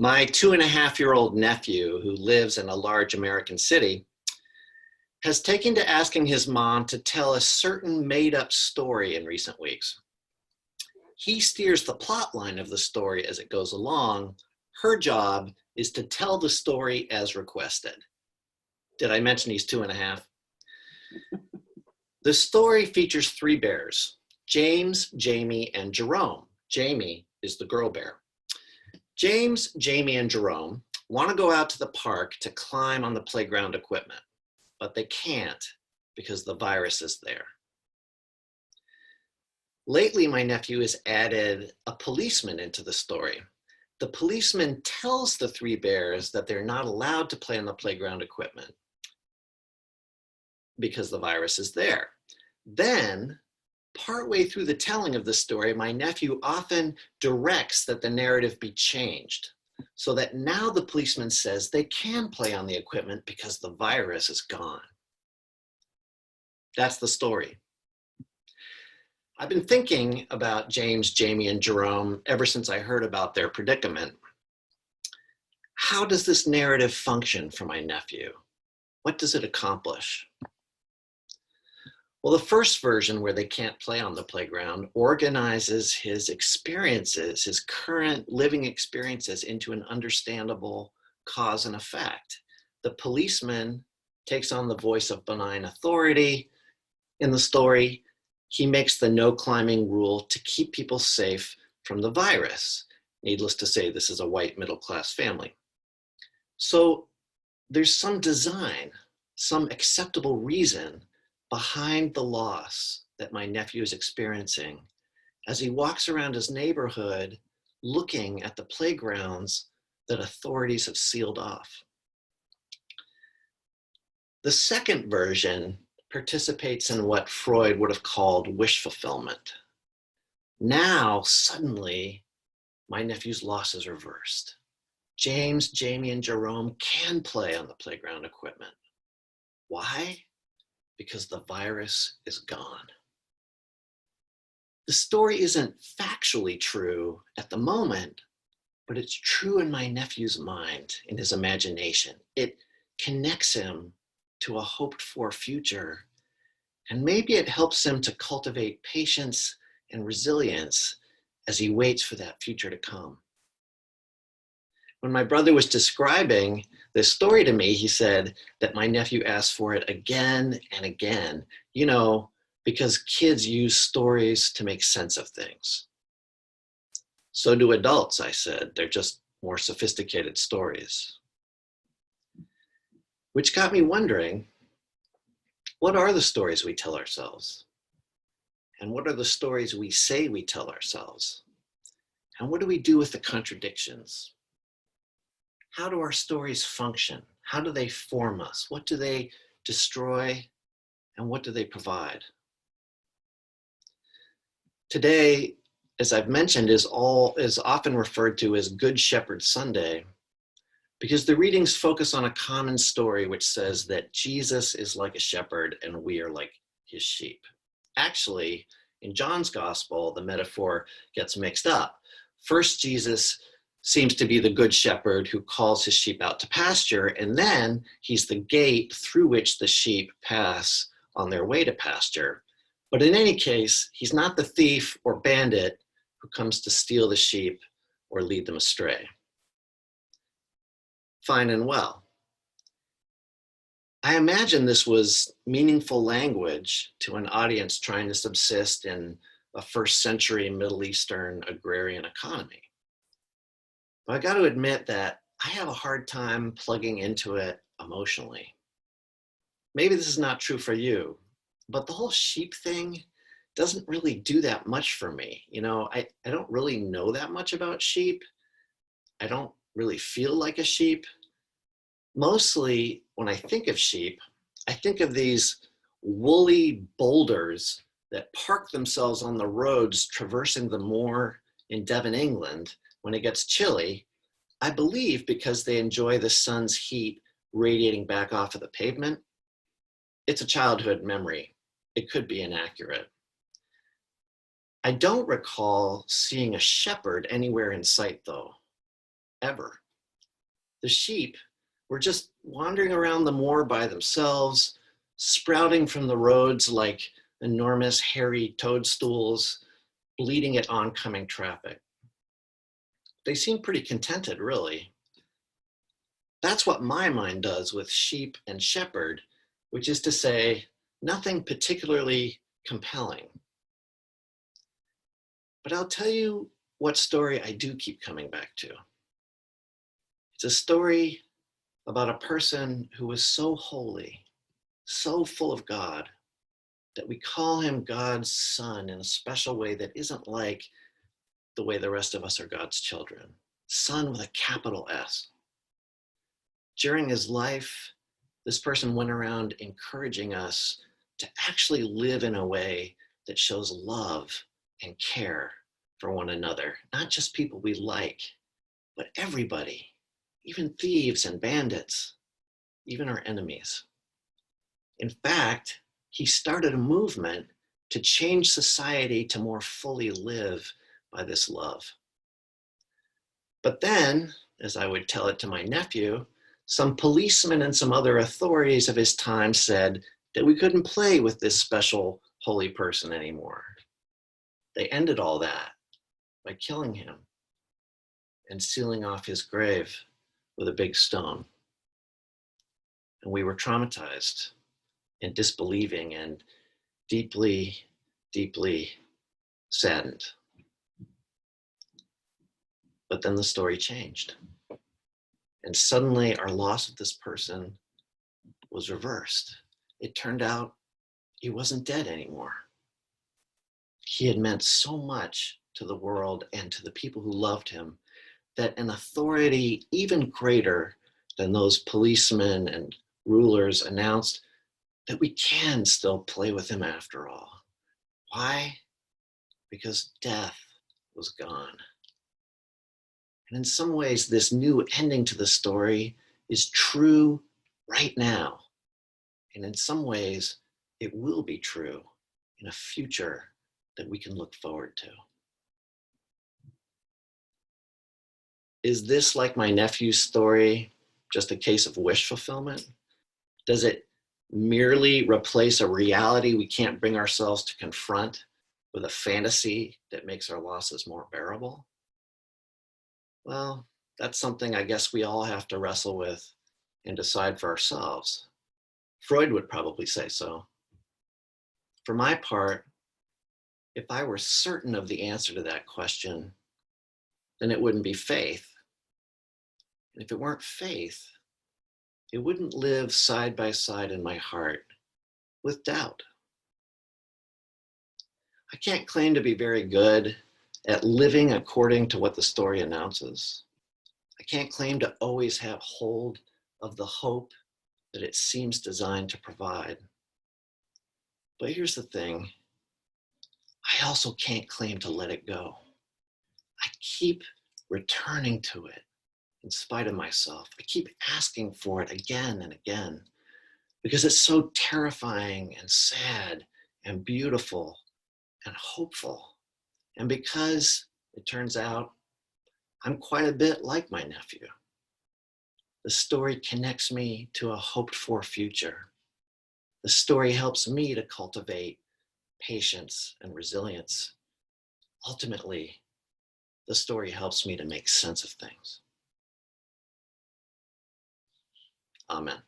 My 2.5-year-old nephew, who lives in a large American city, has taken to asking his mom to tell a certain made-up story in recent weeks. He steers the plot line of the story as it goes along. Her job is to tell the story as requested. Did I mention he's 2.5? The story features 3 bears: James, Jamie, and Jerome. Jamie is the girl bear. James, Jamie, and Jerome want to go out to the park to climb on the playground equipment, but they can't because the virus is there. Lately, my nephew has added a policeman into the story. The policeman tells the 3 bears that they're not allowed to play on the playground equipment because the virus is there. Then, partway through the telling of the story, my nephew often directs that the narrative be changed so that now the policeman says they can play on the equipment because the virus is gone. That's the story. I've been thinking about James, Jamie, and Jerome ever since I heard about their predicament. How does this narrative function for my nephew? What does it accomplish? Well, the first version, where they can't play on the playground, organizes his experiences, his current living experiences, into an understandable cause and effect. The policeman takes on the voice of benign authority. In the story, he makes the no climbing rule to keep people safe from the virus. Needless to say, this is a white middle-class family. So there's some design, some acceptable reason behind the loss that my nephew is experiencing as he walks around his neighborhood looking at the playgrounds that authorities have sealed off. The second version participates in what Freud would have called wish fulfillment. Now, suddenly, my nephew's loss is reversed. James, Jamie, and Jerome can play on the playground equipment. Why? Because the virus is gone. The story isn't factually true at the moment, but it's true in my nephew's mind, in his imagination. It connects him to a hoped-for future, and maybe it helps him to cultivate patience and resilience as he waits for that future to come. When my brother was describing this story to me, he said that my nephew asked for it again and again, because kids use stories to make sense of things. So do adults, I said. They're just more sophisticated stories. Which got me wondering, what are the stories we tell ourselves? And what are the stories we say we tell ourselves? And what do we do with the contradictions? How do our stories function? How do they form us? What do they destroy? And what do they provide? Today, as I've mentioned, is often referred to as Good Shepherd Sunday, because the readings focus on a common story which says that Jesus is like a shepherd and we are like his sheep. Actually, in John's gospel, the metaphor gets mixed up. First, Jesus seems to be the good shepherd who calls his sheep out to pasture, and then he's the gate through which the sheep pass on their way to pasture. But in any case, he's not the thief or bandit who comes to steal the sheep or lead them astray. Fine and well. I imagine this was meaningful language to an audience trying to subsist in a first century Middle Eastern agrarian economy. But I got to admit that I have a hard time plugging into it emotionally. Maybe this is not true for you, but the whole sheep thing doesn't really do that much for me. I don't really know that much about sheep. I don't really feel like a sheep. Mostly when I think of sheep, I think of these woolly boulders that park themselves on the roads traversing the moor in Devon, England, when it gets chilly, I believe because they enjoy the sun's heat radiating back off of the pavement. It's a childhood memory. It could be inaccurate. I don't recall seeing a shepherd anywhere in sight, though, ever. The sheep were just wandering around the moor by themselves, sprouting from the roads like enormous hairy toadstools, bleeding at oncoming traffic. They seemed pretty contented, really. That's what my mind does with sheep and shepherd, which is to say, nothing particularly compelling. But I'll tell you what story I do keep coming back to. It's a story about a person who was so holy, so full of God, that we call him God's son in a special way that isn't like the way the rest of us are God's children. Son with a capital S. During his life, this person went around encouraging us to actually live in a way that shows love and care for one another, not just people we like, but everybody, even thieves and bandits, even our enemies. In fact, he started a movement to change society to more fully live by this love. But then, as I would tell it to my nephew, some policemen and some other authorities of his time said that we couldn't play with this special holy person anymore. They ended all that by killing him and sealing off his grave with a big stone. And we were traumatized and disbelieving and deeply, deeply saddened. But then the story changed. And suddenly our loss of this person was reversed. It turned out he wasn't dead anymore. He had meant so much to the world and to the people who loved him that an authority even greater than those policemen and rulers announced that we can still play with him after all. Why? Because death was gone. And in some ways, this new ending to the story is true right now. And in some ways, it will be true in a future that we can look forward to. Is this, like my nephew's story, just a case of wish fulfillment? Does it merely replace a reality we can't bring ourselves to confront with a fantasy that makes our losses more bearable? Well, that's something I guess we all have to wrestle with and decide for ourselves. Freud would probably say so. For my part, if I were certain of the answer to that question, then it wouldn't be faith. And if it weren't faith, it wouldn't live side by side in my heart with doubt. I can't claim to be very good at living according to what the story announces. I can't claim to always have hold of the hope that it seems designed to provide. But here's the thing, I also can't claim to let it go. I keep returning to it in spite of myself. I keep asking for it again and again because it's so terrifying and sad and beautiful and hopeful. And because it turns out I'm quite a bit like my nephew. The story connects me to a hoped for future. The story helps me to cultivate patience and resilience. Ultimately, the story helps me to make sense of things. Amen.